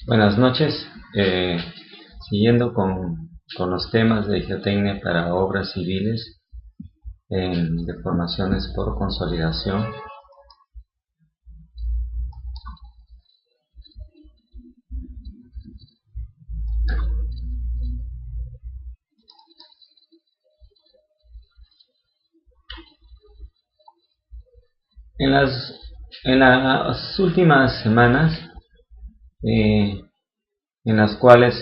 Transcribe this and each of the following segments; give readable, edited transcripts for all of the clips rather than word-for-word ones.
Buenas noches. Siguiendo con los temas de geotecnia para obras civiles en deformaciones por consolidación. En las últimas semanas, en las cuales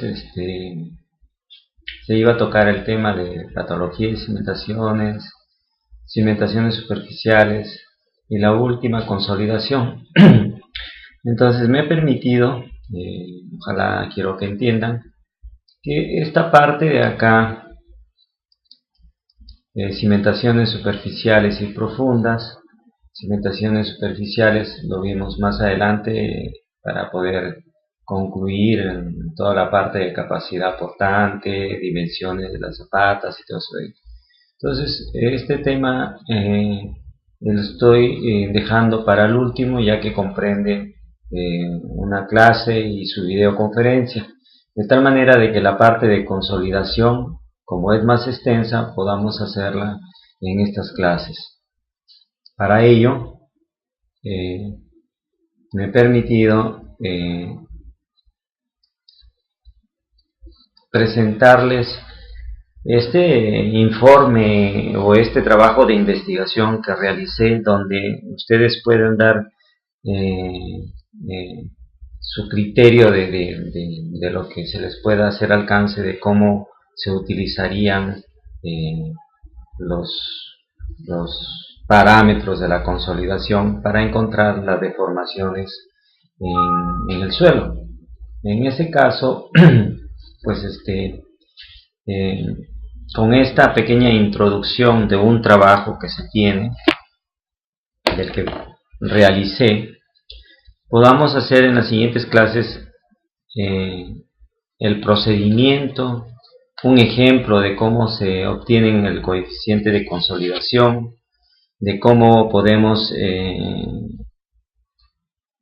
se iba a tocar el tema de patología y cimentaciones superficiales y la última consolidación. Entonces me he permitido, ojalá quiero que entiendan, que esta parte de acá, cimentaciones superficiales y profundas, cimentaciones superficiales lo vimos más adelante para poder concluir en toda la parte de capacidad portante, dimensiones de las zapatas y todo eso. Entonces este tema lo estoy dejando para el último, ya que comprende una clase y su videoconferencia, de tal manera de que la parte de consolidación, como es más extensa, podamos hacerla en estas clases. Para ello me he permitido presentarles este informe o este trabajo de investigación que realicé, donde ustedes pueden dar su criterio de lo que se les pueda hacer alcance de cómo se utilizarían los parámetros de la consolidación para encontrar las deformaciones en el suelo. En ese caso, pues con esta pequeña introducción de un trabajo que se tiene, del que realicé, podamos hacer en las siguientes clases el procedimiento, un ejemplo de cómo se obtiene el coeficiente de consolidación, de cómo podemos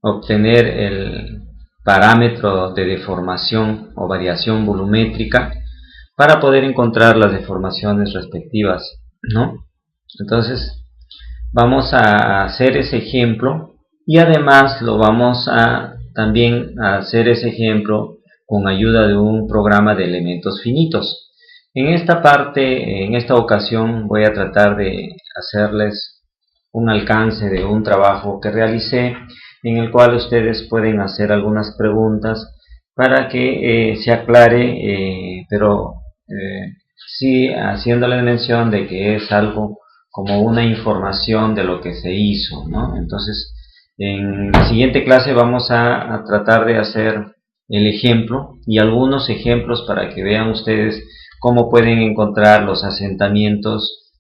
obtener el parámetro de deformación o variación volumétrica para poder encontrar las deformaciones respectivas, ¿no? Entonces vamos a hacer ese ejemplo y además lo vamos a también a hacer ese ejemplo con ayuda de un programa de elementos finitos. En esta parte, en esta ocasión, voy a tratar de hacerles un alcance de un trabajo que realicé, en el cual ustedes pueden hacer algunas preguntas para que se aclare, pero sí haciéndole mención de que es algo como una información de lo que se hizo, ¿no? Entonces, en la siguiente clase vamos a tratar de hacer el ejemplo y algunos ejemplos para que vean ustedes cómo pueden encontrar los asentamientos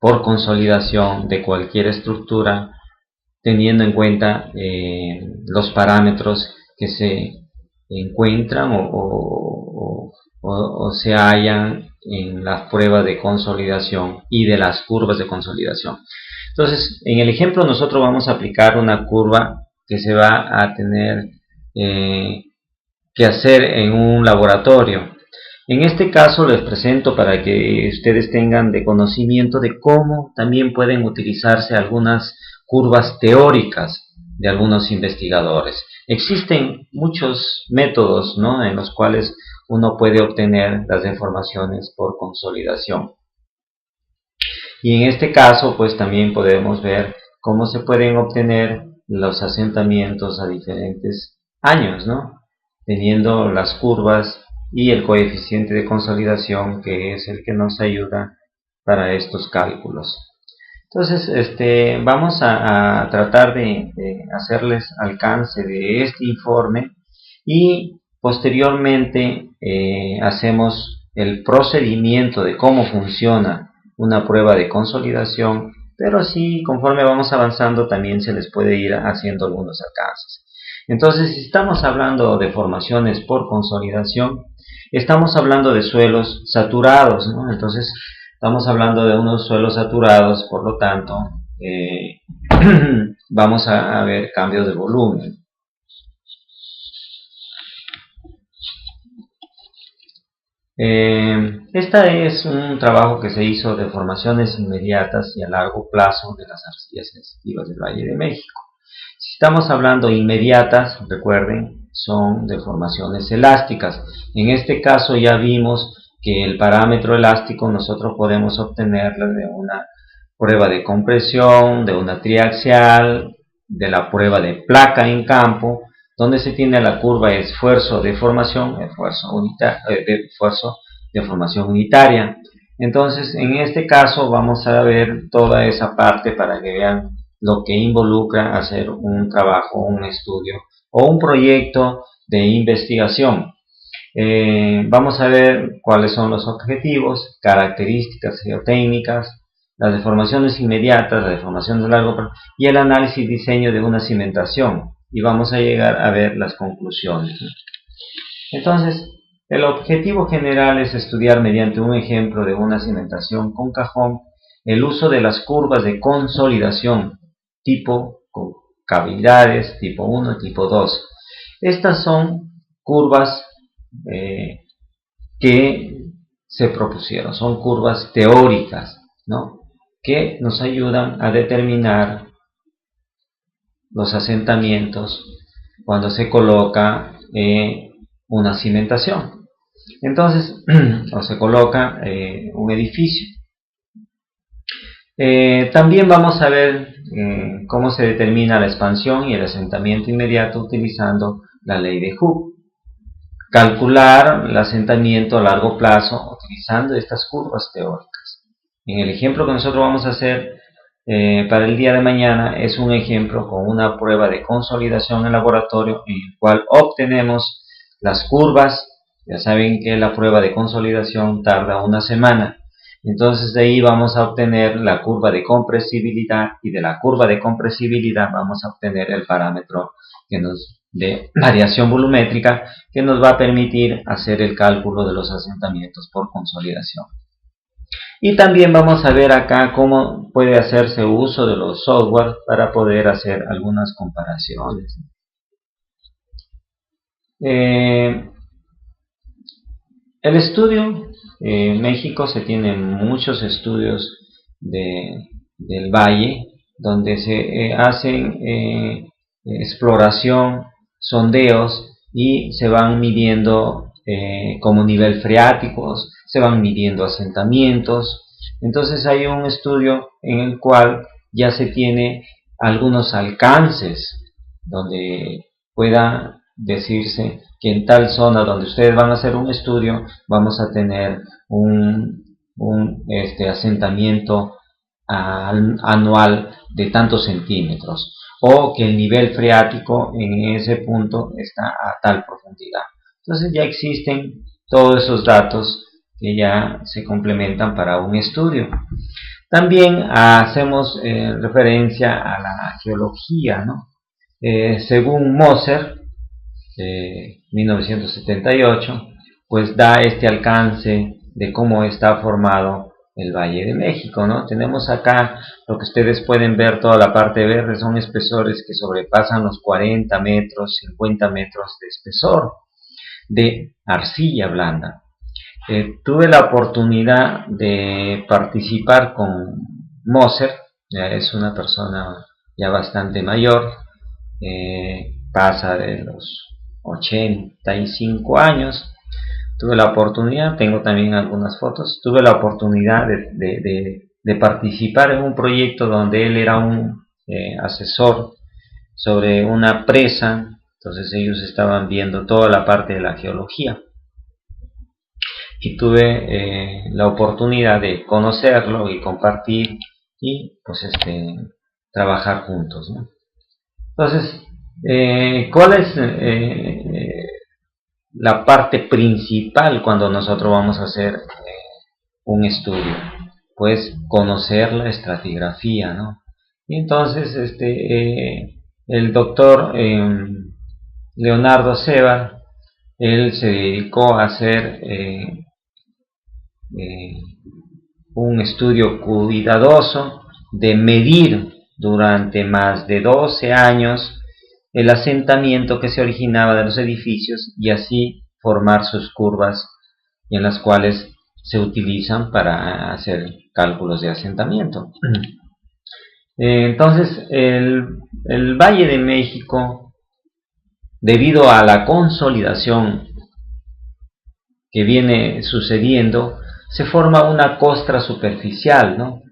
por consolidación de cualquier estructura, teniendo en cuenta los parámetros que se encuentran o se hallan en las pruebas de consolidación y de las curvas de consolidación. Entonces, en el ejemplo nosotros vamos a aplicar una curva que se va a tener que hacer en un laboratorio. En este caso les presento para que ustedes tengan de conocimiento de cómo también pueden utilizarse algunas curvas teóricas de algunos investigadores. Existen muchos métodos, ¿no?, en los cuales uno puede obtener las deformaciones por consolidación. Y en este caso, pues también podemos ver cómo se pueden obtener los asentamientos a diferentes años, ¿no?, teniendo las curvas y el coeficiente de consolidación, que es el que nos ayuda para estos cálculos. Entonces, vamos a tratar de hacerles alcance de este informe y posteriormente hacemos el procedimiento de cómo funciona una prueba de consolidación, pero así conforme vamos avanzando también se les puede ir haciendo algunos alcances. Entonces, si estamos hablando de formaciones por consolidación, estamos hablando de suelos saturados, ¿no? Entonces, estamos hablando de unos suelos saturados, por lo tanto, vamos a ver cambios de volumen. Este es un trabajo que se hizo de formaciones inmediatas y a largo plazo de las arcillas sensitivas del Valle de México. Si estamos hablando inmediatas, recuerden, son de formaciones elásticas. En este caso ya vimos que el parámetro elástico nosotros podemos obtenerlo de una prueba de compresión, de una triaxial, de la prueba de placa en campo, donde se tiene la curva de esfuerzo de formación, esfuerzo de formación unitaria. Entonces, en este caso vamos a ver toda esa parte para que vean lo que involucra hacer un trabajo, un estudio o un proyecto de investigación. Vamos a ver cuáles son los objetivos, características geotécnicas, las deformaciones inmediatas, las deformaciones de largo plazo y el análisis y diseño de una cimentación. Y vamos a llegar a ver las conclusiones. Entonces, el objetivo general es estudiar mediante un ejemplo de una cimentación con cajón el uso de las curvas de consolidación tipo con cavidades tipo 1 y tipo 2. Estas son curvas que se propusieron, son curvas teóricas, ¿no?, que nos ayudan a determinar los asentamientos cuando se coloca una cimentación. Entonces, o se coloca un edificio. También vamos a ver cómo se determina la expansión y el asentamiento inmediato utilizando la ley de Hooke. Calcular el asentamiento a largo plazo utilizando estas curvas teóricas. En el ejemplo que nosotros vamos a hacer para el día de mañana es un ejemplo con una prueba de consolidación en laboratorio en el cual obtenemos las curvas. Ya saben que la prueba de consolidación tarda una semana. Entonces de ahí vamos a obtener la curva de compresibilidad y de la curva de compresibilidad vamos a obtener el parámetro de variación volumétrica que nos va a permitir hacer el cálculo de los asentamientos por consolidación. Y también vamos a ver acá cómo puede hacerse uso de los software para poder hacer algunas comparaciones. El estudio, en México se tienen muchos estudios del valle donde se hacen exploración, sondeos y se van midiendo como nivel freáticos, se van midiendo asentamientos. Entonces hay un estudio en el cual ya se tiene algunos alcances donde pueda decirse que en tal zona donde ustedes van a hacer un estudio vamos a tener un asentamiento anual de tantos centímetros, o que el nivel freático en ese punto está a tal profundidad. Entonces ya existen todos esos datos que ya se complementan para un estudio. También hacemos referencia a la geología, ¿no? Según Moser, 1978, pues da este alcance de cómo está formado el Valle de México, ¿no? Tenemos acá lo que ustedes pueden ver, toda la parte verde, son espesores que sobrepasan los 40 metros, 50 metros de espesor de arcilla blanda. Tuve la oportunidad de participar con Moser, ya es una persona ya bastante mayor, pasa de los 85 años. Tuve la oportunidad, tengo también algunas fotos, tuve la oportunidad de participar en un proyecto donde él era un asesor sobre una presa. Entonces ellos estaban viendo toda la parte de la geología y tuve la oportunidad de conocerlo y compartir y pues trabajar juntos, ¿no? Entonces, ¿cuál es la parte principal cuando nosotros vamos a hacer un estudio? Pues conocer la estratigrafía, ¿no? Y entonces el doctor Leonardo Seba, él se dedicó a hacer un estudio cuidadoso de medir durante más de 12 años el asentamiento que se originaba de los edificios y así formar sus curvas y en las cuales se utilizan para hacer cálculos de asentamiento. Entonces, el Valle de México, debido a la consolidación que viene sucediendo, se forma una costra superficial, ¿no?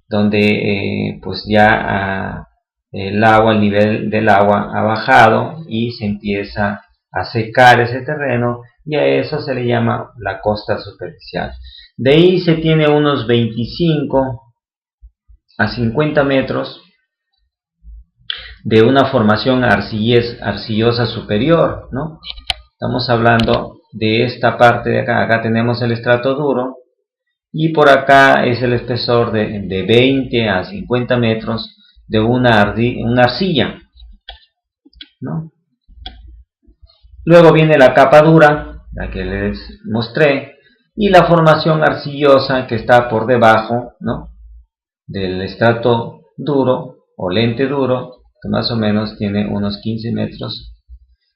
Donde pues ya el nivel del agua ha bajado y se empieza a secar ese terreno, y a eso se le llama la costra superficial. De ahí se tiene unos 25 a 50 metros de una formación arcillosa superior, ¿no? Estamos hablando de esta parte de acá. Acá tenemos el estrato duro, y por acá es el espesor de 20 a 50 metros de una arcilla, ¿no? Luego viene la capa dura, la que les mostré, y la formación arcillosa que está por debajo, ¿no?, del estrato duro o lente duro, que más o menos tiene unos 15 metros,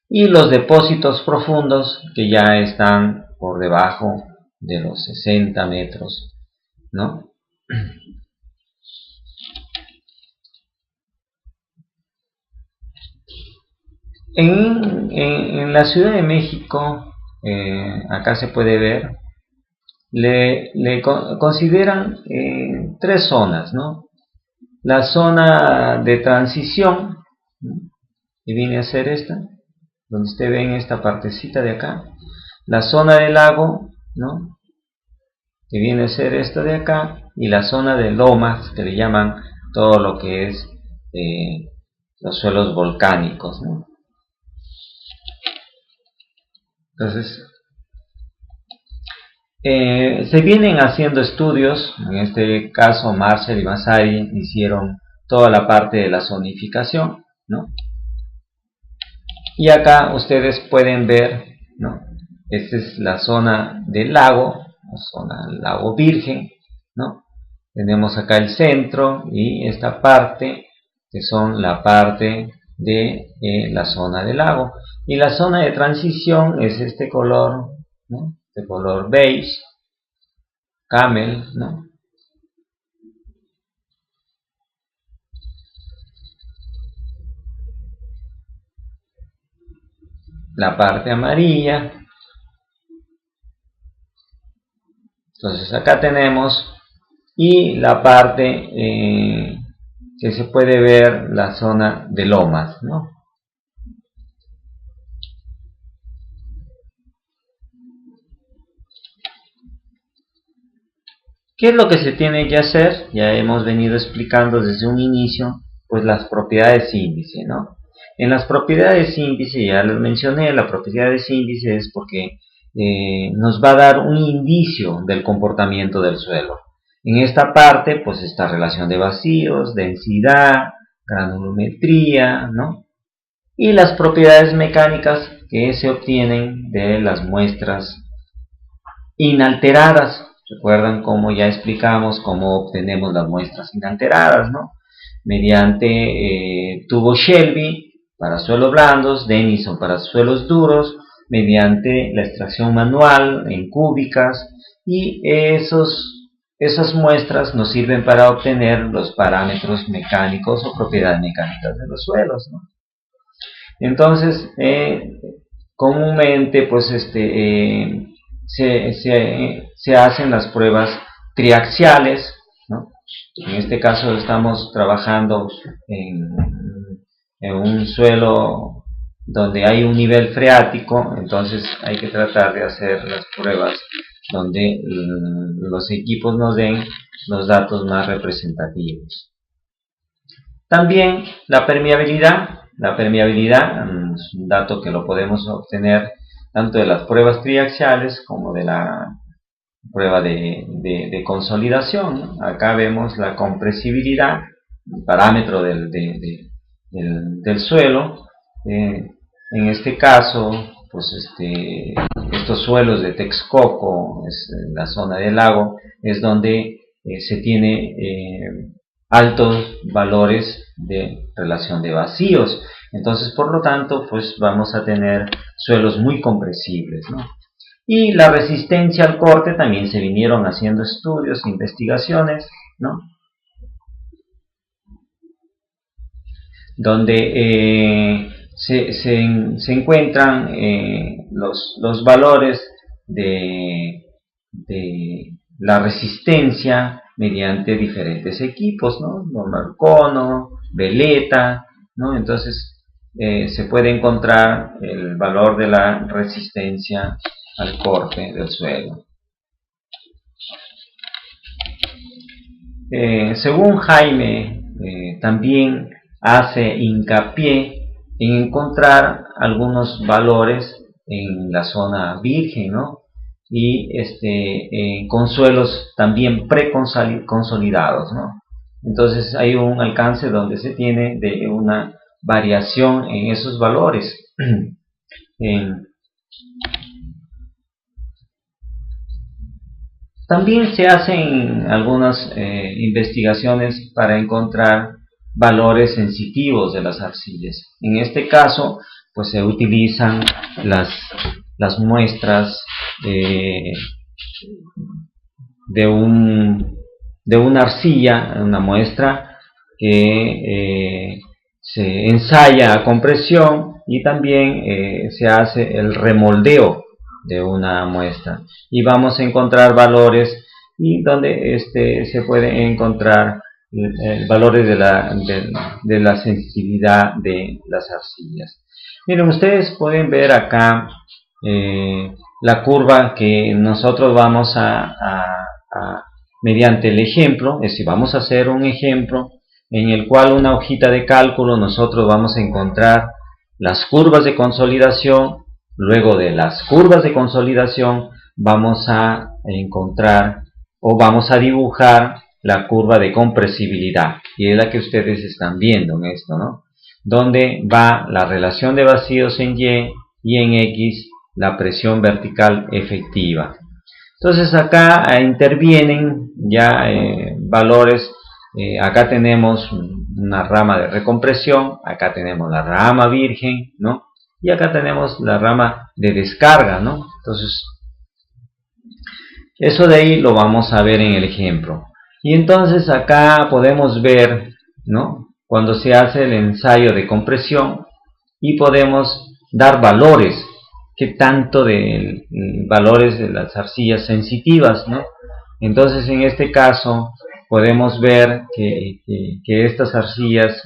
y los depósitos profundos que ya están por debajo de los 60 metros, ¿no? En la Ciudad de México, acá se puede ver, le consideran tres zonas, ¿no? La zona de transición, ¿no?, que viene a ser esta, donde usted ve en esta partecita de acá. La zona del lago, ¿no?, que viene a ser esta de acá, y la zona de lomas, que le llaman todo lo que es los suelos volcánicos, ¿no? Entonces, se vienen haciendo estudios. En este caso Marshall y Vasari hicieron toda la parte de la zonificación, ¿no? Y acá ustedes pueden ver, ¿no?, esta es la zona del lago, la zona del lago Virgen, ¿no? Tenemos acá el centro y esta parte, que son la parte de la zona del lago. Y la zona de transición es este color, ¿no?, de color beige, camel, ¿no? La parte amarilla. Entonces acá tenemos, y la parte que se puede ver, la zona de lomas, ¿no? ¿Qué es lo que se tiene que hacer? Ya hemos venido explicando desde un inicio, pues las propiedades índice, ¿no? En las propiedades índice, ya les mencioné, la propiedades índice es porque nos va a dar un indicio del comportamiento del suelo. En esta parte, pues está relación de vacíos, densidad, granulometría, ¿no? Y las propiedades mecánicas que se obtienen de las muestras inalteradas. Recuerdan cómo ya explicamos cómo obtenemos las muestras inalteradas, ¿no? Mediante tubo Shelby para suelos blandos, Denison para suelos duros, mediante la extracción manual en cúbicas, y esas muestras nos sirven para obtener los parámetros mecánicos o propiedades mecánicas de los suelos, ¿no? Entonces, comúnmente, pues se hacen las pruebas triaxiales, ¿no? En este caso estamos trabajando en un suelo donde hay un nivel freático, entonces hay que tratar de hacer las pruebas donde los equipos nos den los datos más representativos. También la permeabilidad es un dato que lo podemos obtener tanto de las pruebas triaxiales como de la prueba de consolidación, ¿no? Acá vemos la compresibilidad, el parámetro del suelo. En este caso, pues estos suelos de Texcoco, la zona del lago, es donde se tiene altos valores de relación de vacíos. Entonces, por lo tanto, pues vamos a tener suelos muy compresibles, ¿no? Y la resistencia al corte también se vinieron haciendo estudios, investigaciones, ¿no? Donde se encuentran los valores de la resistencia mediante diferentes equipos, ¿no? Normal cono, veleta, ¿no? Entonces se puede encontrar el valor de la resistencia al corte del suelo. Según Jaime, también hace hincapié en encontrar algunos valores en la zona virgen, ¿no? Y con suelos también preconsolidados, ¿no? Entonces hay un alcance donde se tiene de una variación en esos valores. También se hacen algunas investigaciones para encontrar valores sensitivos de las arcillas. En este caso, pues se utilizan las muestras de una arcilla, una muestra que se ensaya a compresión, y también se hace el remoldeo de una muestra, y vamos a encontrar valores y donde se puede encontrar valores de la sensibilidad de las arcillas. Miren, ustedes pueden ver acá la curva que nosotros vamos mediante el ejemplo, es decir, vamos a hacer un ejemplo en el cual una hojita de cálculo nosotros vamos a encontrar las curvas de consolidación. Luego de las curvas de consolidación vamos a encontrar o vamos a dibujar la curva de compresibilidad, y es la que ustedes están viendo en esto, ¿no? Donde va la relación de vacíos en y en X la presión vertical efectiva. Entonces acá intervienen ya valores. Acá tenemos una rama de recompresión, acá tenemos la rama virgen, ¿no? Y acá tenemos la rama de descarga, ¿no? Entonces, eso de ahí lo vamos a ver en el ejemplo. Y entonces acá podemos ver, ¿no? Cuando se hace el ensayo de compresión, y podemos dar valores, que tanto de valores de las arcillas sensitivas, ¿no? Entonces en este caso podemos ver que estas arcillas,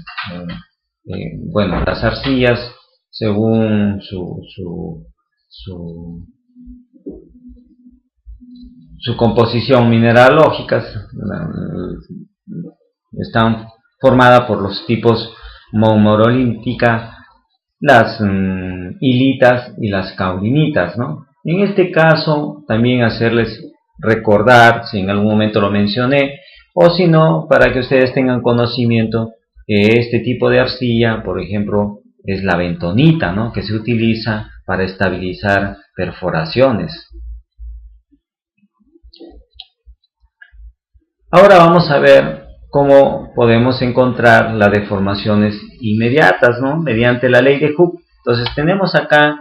bueno, las arcillas según su composición mineralógica están formadas por los tipos moumorolítica, las hilitas y las caulinitas, ¿no? En este caso también hacerles recordar, si en algún momento lo mencioné, o si no, para que ustedes tengan conocimiento que este tipo de arcilla, por ejemplo, es la bentonita, ¿no? Que se utiliza para estabilizar perforaciones. Ahora vamos a ver cómo podemos encontrar las deformaciones inmediatas, ¿no? Mediante la ley de Hooke. Entonces tenemos acá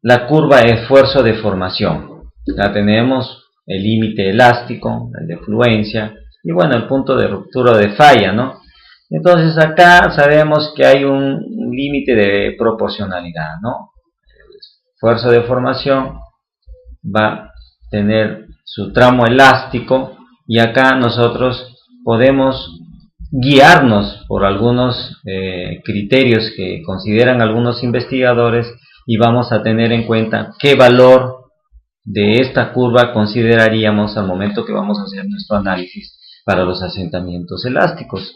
la curva de esfuerzo-deformación. Ya tenemos el límite elástico, la defluencia, y bueno, el punto de ruptura de falla, ¿no? Entonces acá sabemos que hay un límite de proporcionalidad, ¿no? El esfuerzo de deformación va a tener su tramo elástico, y acá nosotros podemos guiarnos por algunos criterios que consideran algunos investigadores, y vamos a tener en cuenta qué valor de esta curva consideraríamos al momento que vamos a hacer nuestro análisis para los asentamientos elásticos.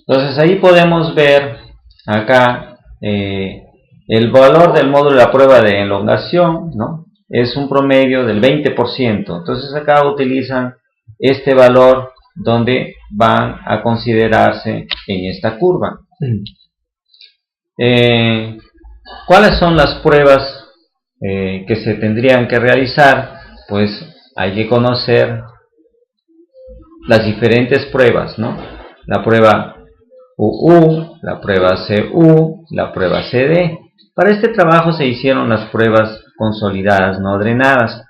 Entonces ahí podemos ver acá el valor del módulo de la prueba de elongación, ¿no? Es un promedio del 20%. Entonces acá utilizan este valor donde van a considerarse en esta curva. ¿Cuáles son las pruebas que se tendrían que realizar? Pues hay que conocer las diferentes pruebas, ¿no? La prueba UU, la prueba CU, la prueba CD. Para este trabajo se hicieron las pruebas consolidadas no drenadas.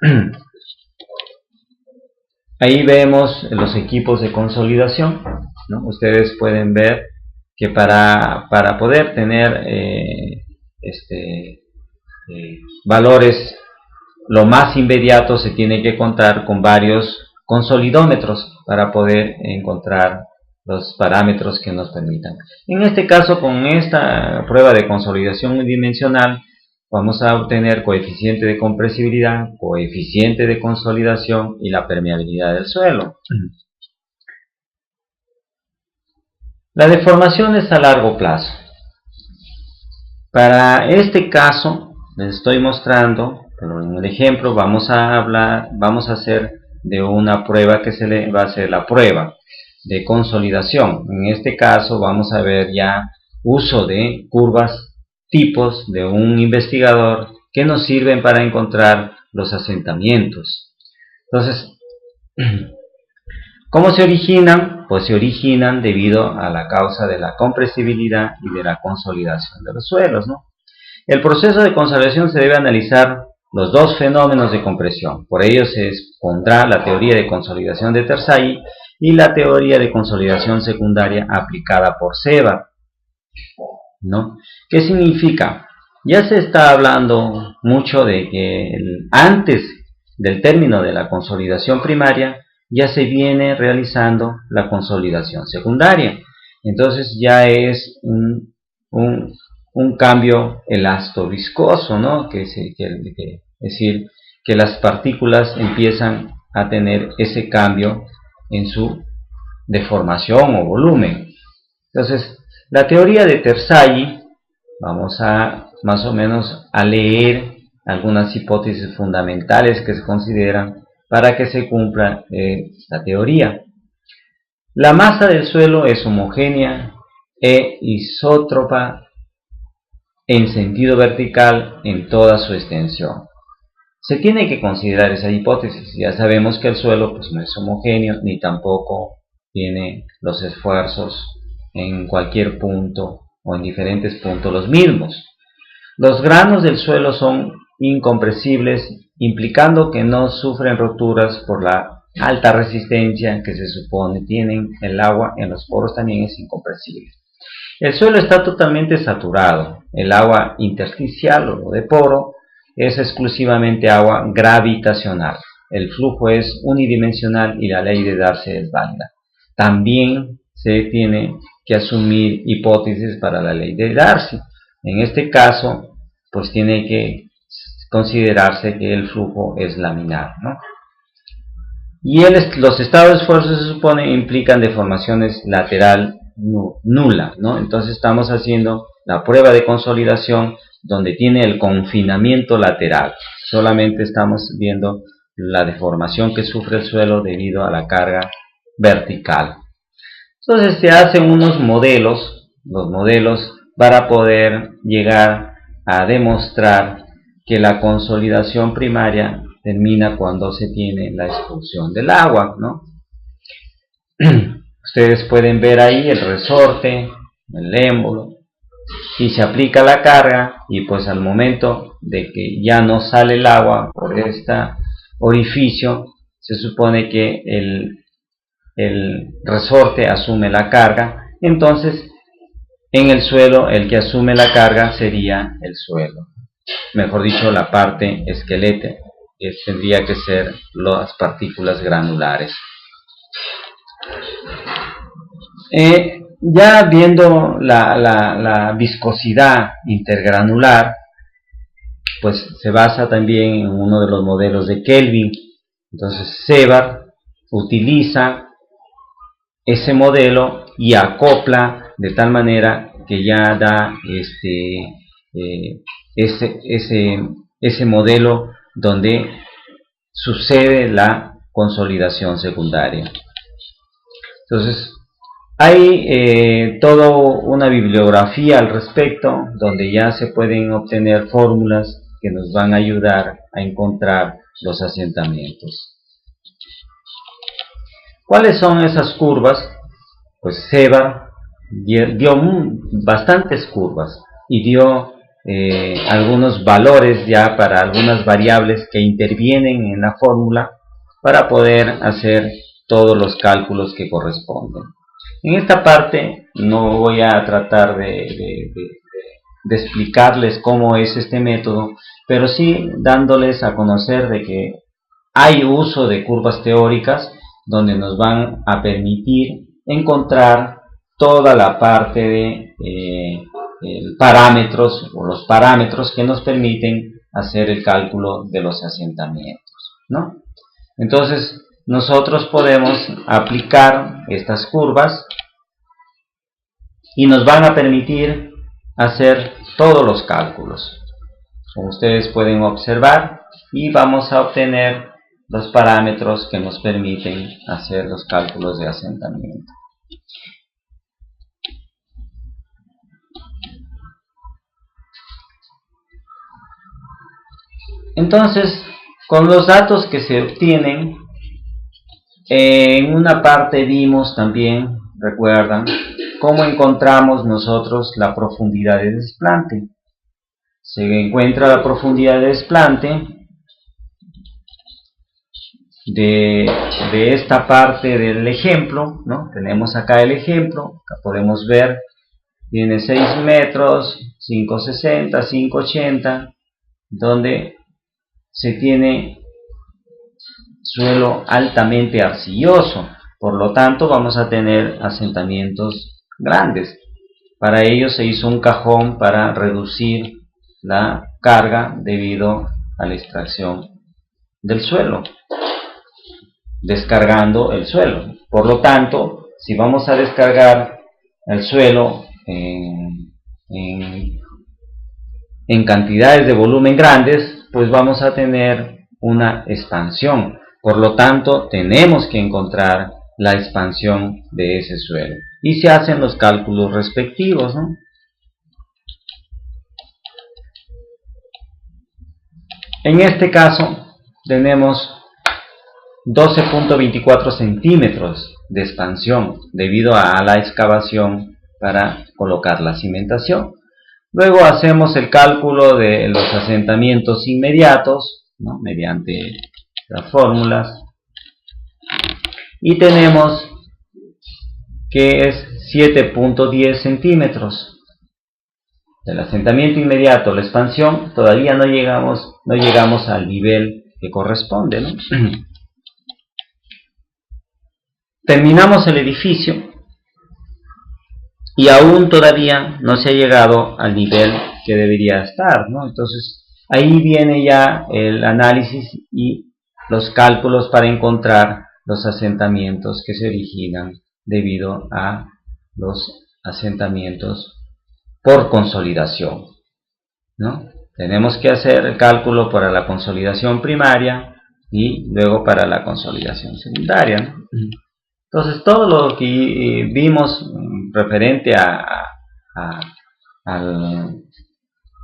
Ahí vemos los equipos de consolidación, ¿no? Ustedes pueden ver que para poder tener valores lo más inmediato, se tiene que contar con varios consolidómetros para poder encontrar los parámetros que nos permitan. En este caso, con esta prueba de consolidación unidimensional, vamos a obtener coeficiente de compresibilidad, coeficiente de consolidación y la permeabilidad del suelo. La deformación es a largo plazo. Para este caso, les estoy mostrando, pero en el ejemplo vamos a hacer de una prueba que se le va a hacer la prueba de consolidación. En este caso vamos a ver ya uso de curvas tipos de un investigador que nos sirven para encontrar los asentamientos. Entonces, ¿cómo se originan? Pues se originan debido a la causa de la compresibilidad y de la consolidación de los suelos, ¿no? El proceso de consolidación se debe analizar los dos fenómenos de compresión. Por ello se expondrá la teoría de consolidación de Terzaghi y la teoría de consolidación secundaria aplicada por Sevard, ¿no? ¿Qué significa? Ya se está hablando mucho de que antes del término de la consolidación primaria ya se viene realizando la consolidación secundaria. Entonces ya es un cambio elastoviscoso, ¿no? Es decir, que las partículas empiezan a tener ese cambio en su deformación o volumen. Entonces, la teoría de Terzaghi, vamos a más o menos a leer algunas hipótesis fundamentales que se consideran para que se cumpla la teoría. La masa del suelo es homogénea e isótropa en sentido vertical en toda su extensión. Se tiene que considerar esa hipótesis. Ya sabemos que el suelo pues, no es homogéneo ni tampoco tiene los esfuerzos en cualquier punto o en diferentes puntos los mismos. Los granos del suelo son incompresibles, implicando que no sufren roturas por la alta resistencia que se supone tienen. El agua en los poros también es incompresible. El suelo está totalmente saturado. El agua intersticial o de poro es exclusivamente agua gravitacional. El flujo es unidimensional y la ley de Darcy es válida. También se tiene que asumir hipótesis para la ley de Darcy. En este caso, pues tiene que considerarse que el flujo es laminar, ¿no? Y los estados de esfuerzo se supone implican deformaciones lateral nula, ¿no? Entonces estamos haciendo la prueba de consolidación donde tiene el confinamiento lateral. Solamente estamos viendo la deformación que sufre el suelo debido a la carga vertical. Entonces se hacen unos modelos, los modelos para poder llegar a demostrar que la consolidación primaria termina cuando se tiene la expulsión del agua, ¿no? Ustedes pueden ver ahí el resorte, el émbolo, y se aplica la carga y pues al momento de que ya no sale el agua por este orificio, se supone que el resorte asume la carga. Entonces en el suelo el que asume la carga sería el suelo, mejor dicho la parte esquelética, que tendría que ser las partículas granulares. Ya viendo la viscosidad intergranular, pues se basa también en uno de los modelos de Kelvin. Entonces Sevard utiliza ese modelo y acopla de tal manera que ya da ese modelo donde sucede la consolidación secundaria. Entonces hay toda una bibliografía al respecto donde ya se pueden obtener fórmulas que nos van a ayudar a encontrar los asentamientos. ¿Cuáles son esas curvas? Pues Sevard dio bastantes curvas y dio algunos valores ya para algunas variables que intervienen en la fórmula para poder hacer todos los cálculos que corresponden. En esta parte no voy a tratar de explicarles cómo es este método, pero sí dándoles a conocer de que hay uso de curvas teóricas donde nos van a permitir encontrar toda la parte de parámetros o los parámetros que nos permiten hacer el cálculo de los asentamientos, ¿no? Entonces nosotros podemos aplicar estas curvas y nos van a permitir hacer todos los cálculos, como ustedes pueden observar, y vamos a obtener los parámetros que nos permiten hacer los cálculos de asentamiento. Entonces, con los datos que se obtienen, en una parte vimos también, recuerdan, cómo encontramos nosotros la profundidad de desplante. Se encuentra la profundidad de desplante de esta parte del ejemplo, ¿no? Tenemos acá el ejemplo, acá podemos ver, tiene 6 metros, 5,60, 5,80, donde se tiene suelo altamente arcilloso, por lo tanto vamos a tener asentamientos grandes. Para ello se hizo un cajón para reducir la carga debido a la extracción del suelo, descargando el suelo. Por lo tanto, si vamos a descargar el suelo en cantidades de volumen grandes, pues vamos a tener una expansión. Por lo tanto, tenemos que encontrar la expansión de ese suelo. Y se hacen los cálculos respectivos, ¿no? En este caso, tenemos 12,24 centímetros de expansión debido a la excavación para colocar la cimentación. Luego hacemos el cálculo de los asentamientos inmediatos, ¿no? Mediante las fórmulas, y tenemos que es 7,10 centímetros del asentamiento inmediato. La expansión todavía no llegamos al nivel que corresponde, ¿no? Terminamos el edificio y aún todavía no se ha llegado al nivel que debería estar, ¿no? Entonces ahí viene ya el análisis y los cálculos para encontrar los asentamientos que se originan debido a los asentamientos por consolidación, ¿no? Tenemos que hacer el cálculo para la consolidación primaria y luego para la consolidación secundaria, ¿no? Entonces todo lo que vimos referente a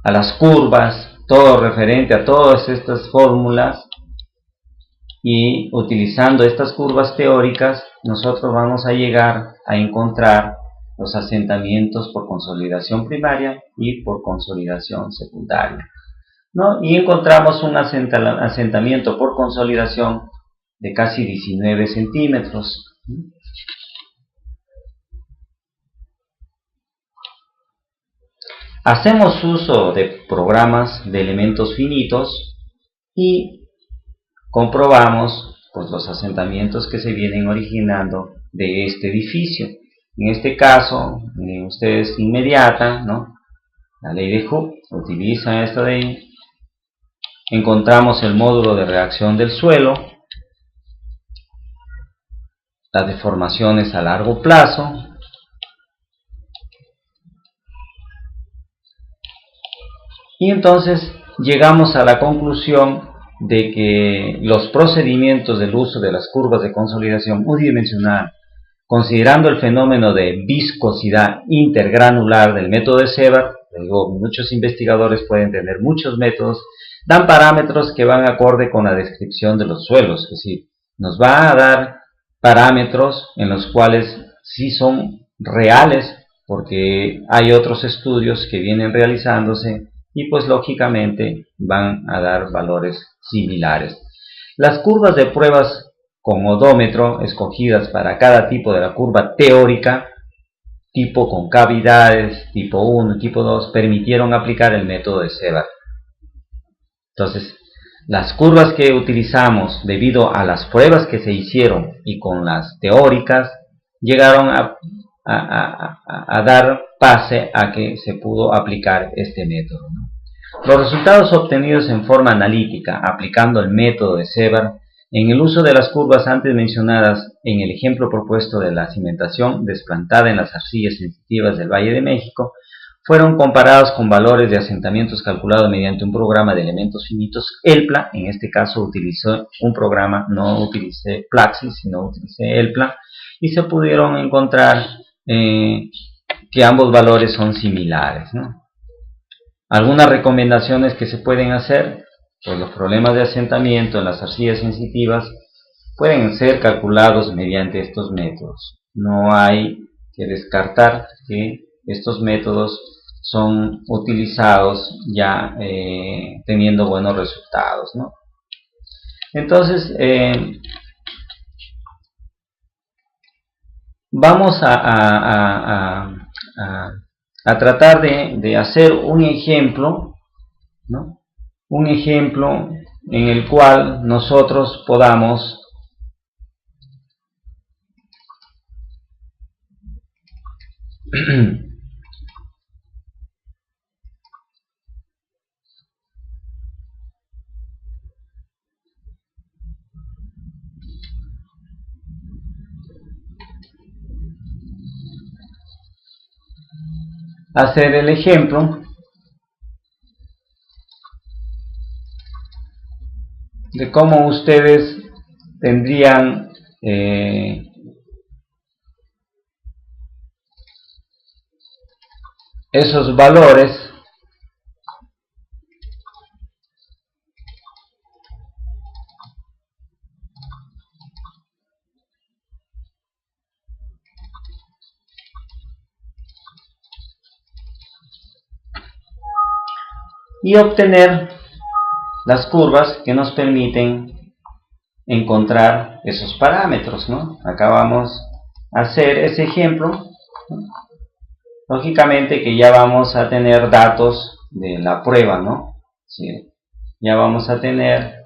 las curvas, todo referente a todas estas fórmulas, y utilizando estas curvas teóricas nosotros vamos a llegar a encontrar los asentamientos por consolidación primaria y por consolidación secundaria, ¿no? Y encontramos un asentamiento por consolidación de casi 19 centímetros. Hacemos uso de programas de elementos finitos y comprobamos pues los asentamientos que se vienen originando de este edificio. En este caso, ustedes inmediata, ¿no? La ley de Hooke utiliza esto de ahí. Encontramos el módulo de reacción del suelo, las deformaciones a largo plazo, y entonces llegamos a la conclusión de que los procedimientos del uso de las curvas de consolidación unidimensional, considerando el fenómeno de viscosidad intergranular del método de Shepard, muchos investigadores pueden tener muchos métodos, dan parámetros que van acorde con la descripción de los suelos, es decir, nos va a dar parámetros en los cuales sí son reales, porque hay otros estudios que vienen realizándose y pues lógicamente van a dar valores similares. Las curvas de pruebas con odómetro escogidas para cada tipo de la curva teórica, tipo con cavidades, tipo 1, tipo 2, permitieron aplicar el método de Sevar. Entonces, las curvas que utilizamos debido a las pruebas que se hicieron y con las teóricas llegaron a dar pase a que se pudo aplicar este método, ¿no? Los resultados obtenidos en forma analítica aplicando el método de Sevar en el uso de las curvas antes mencionadas en el ejemplo propuesto de la cimentación desplantada en las arcillas sensitivas del Valle de México fueron comparados con valores de asentamientos calculados mediante un programa de elementos finitos ELPLA. En este caso utilicé un programa, no utilicé Plaxis, sino utilicé ELPLA, y se pudieron encontrar que ambos valores son similares, ¿no? Algunas recomendaciones que se pueden hacer, pues los problemas de asentamiento en las arcillas sensitivas pueden ser calculados mediante estos métodos. No hay que descartar que estos métodos son utilizados ya teniendo buenos resultados, ¿no? Entonces, vamos a tratar de hacer un ejemplo, ¿no? Un ejemplo en el cual nosotros podamos hacer el ejemplo de cómo ustedes tendrían esos valores y obtener las curvas que nos permiten encontrar esos parámetros, ¿no? Acá vamos a hacer ese ejemplo, ¿no? Lógicamente que ya vamos a tener datos de la prueba, ¿no? ¿Sí? Ya vamos a tener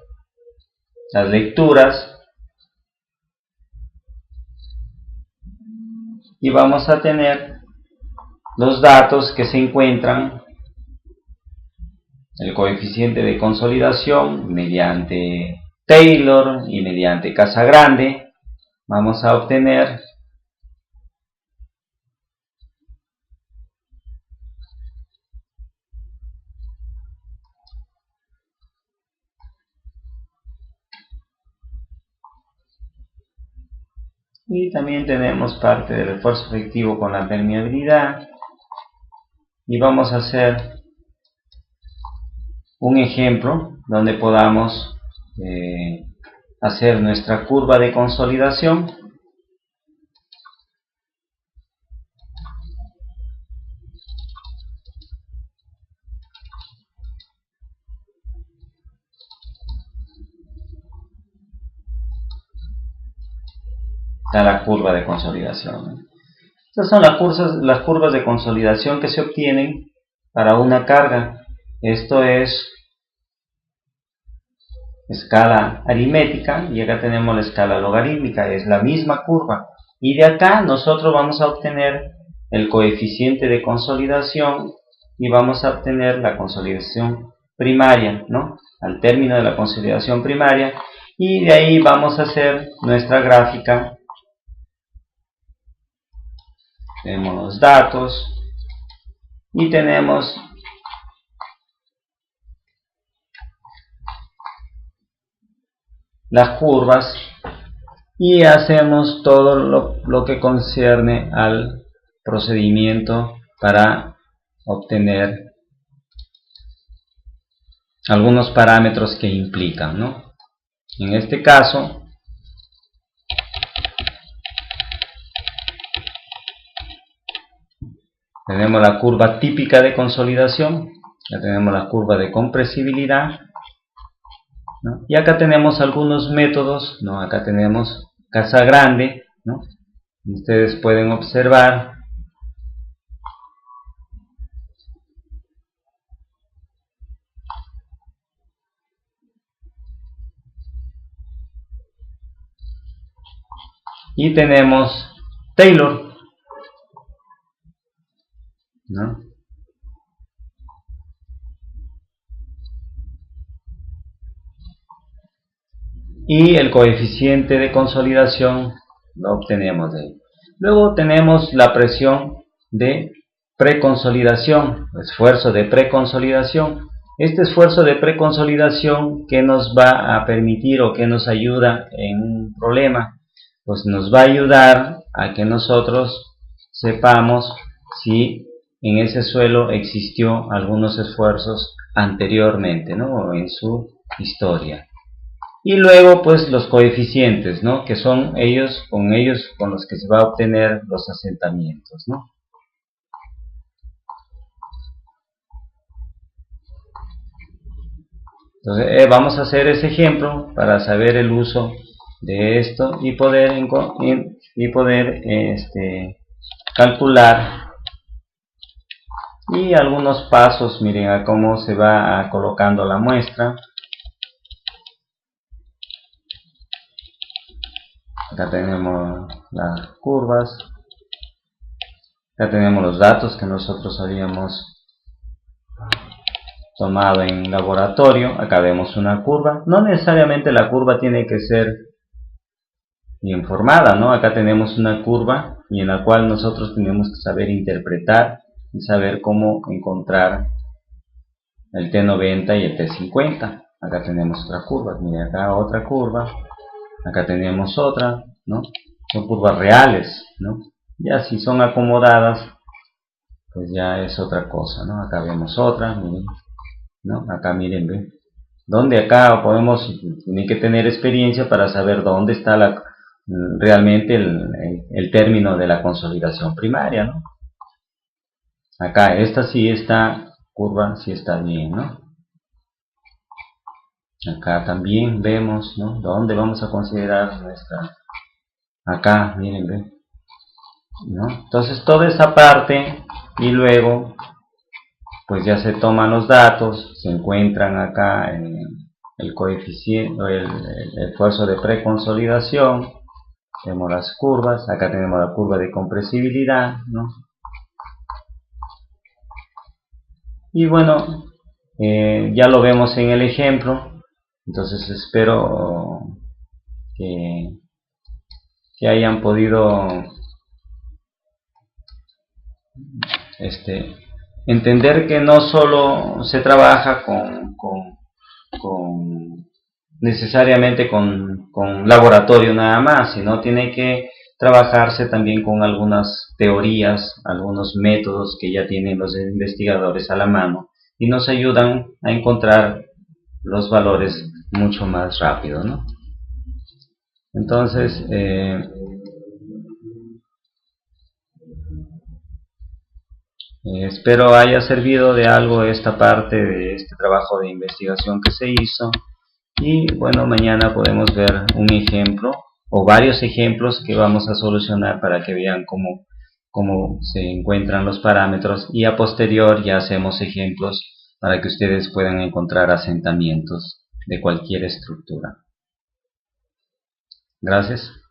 las lecturas y vamos a tener los datos que se encuentran, el coeficiente de consolidación mediante Taylor y mediante Casagrande. Vamos a obtener y también tenemos parte del esfuerzo efectivo con la permeabilidad, y vamos a hacer un ejemplo donde podamos hacer nuestra curva de consolidación. Está la curva de consolidación. Estas son las curvas de consolidación que se obtienen para una carga. Esto es escala aritmética y acá tenemos la escala logarítmica, es la misma curva. Y de acá nosotros vamos a obtener el coeficiente de consolidación y vamos a obtener la consolidación primaria, ¿no? Al término de la consolidación primaria, y de ahí vamos a hacer nuestra gráfica. Tenemos los datos y tenemos las curvas y hacemos todo lo que concierne al procedimiento para obtener algunos parámetros que implican, ¿no? En este caso tenemos la curva típica de consolidación, Ya tenemos la curva de compresibilidad, ¿no? Y acá tenemos algunos métodos, ¿no? Acá tenemos casa grande, ¿no? Ustedes pueden observar y tenemos Taylor, ¿no? Y el coeficiente de consolidación lo obtenemos de ahí. Luego tenemos la presión de preconsolidación, esfuerzo de preconsolidación. Este esfuerzo de preconsolidación, ¿qué nos va a permitir o qué nos ayuda en un problema? Pues nos va a ayudar a que nosotros sepamos si en ese suelo existió algunos esfuerzos anteriormente, ¿no? En su historia. Y luego pues los coeficientes, ¿no? Que son ellos con los que se va a obtener los asentamientos, ¿no? Entonces vamos a hacer ese ejemplo para saber el uso de esto y poder calcular y algunos pasos. Miren a cómo se va colocando la muestra. Acá tenemos las curvas, acá tenemos los datos que nosotros habíamos tomado en laboratorio. Acá vemos una curva. No necesariamente la curva tiene que ser bien formada, ¿no? Acá tenemos una curva y en la cual nosotros tenemos que saber interpretar y saber cómo encontrar el T90 y el T50. Acá tenemos otra curva, miren acá otra curva, acá tenemos otra, ¿no? Son curvas reales, ¿no? Ya si son acomodadas, pues ya es otra cosa, ¿no? Acá vemos otra, miren, ¿no? Acá miren, ven. Donde acá tiene que tener experiencia para saber dónde está realmente el término de la consolidación primaria, ¿no? Acá esta curva sí está bien, ¿no? Acá también vemos, ¿no? ¿Dónde vamos a considerar acá, miren, ven, ¿no? Entonces toda esa parte y luego pues ya se toman los datos, se encuentran acá en el coeficiente, el esfuerzo de preconsolidación, tenemos las curvas, acá tenemos la curva de compresibilidad, ¿no? Y bueno, ya lo vemos en el ejemplo. Entonces espero que hayan podido entender que no solo se trabaja necesariamente con laboratorio nada más, sino tiene que trabajarse también con algunas teorías, algunos métodos que ya tienen los investigadores a la mano y nos ayudan a encontrar los valores mucho más rápido, ¿no? Entonces, espero haya servido de algo esta parte de este trabajo de investigación que se hizo. Y bueno, mañana podemos ver un ejemplo o varios ejemplos que vamos a solucionar para que vean cómo se encuentran los parámetros, y a posterior ya hacemos ejemplos para que ustedes puedan encontrar asentamientos de cualquier estructura. Gracias.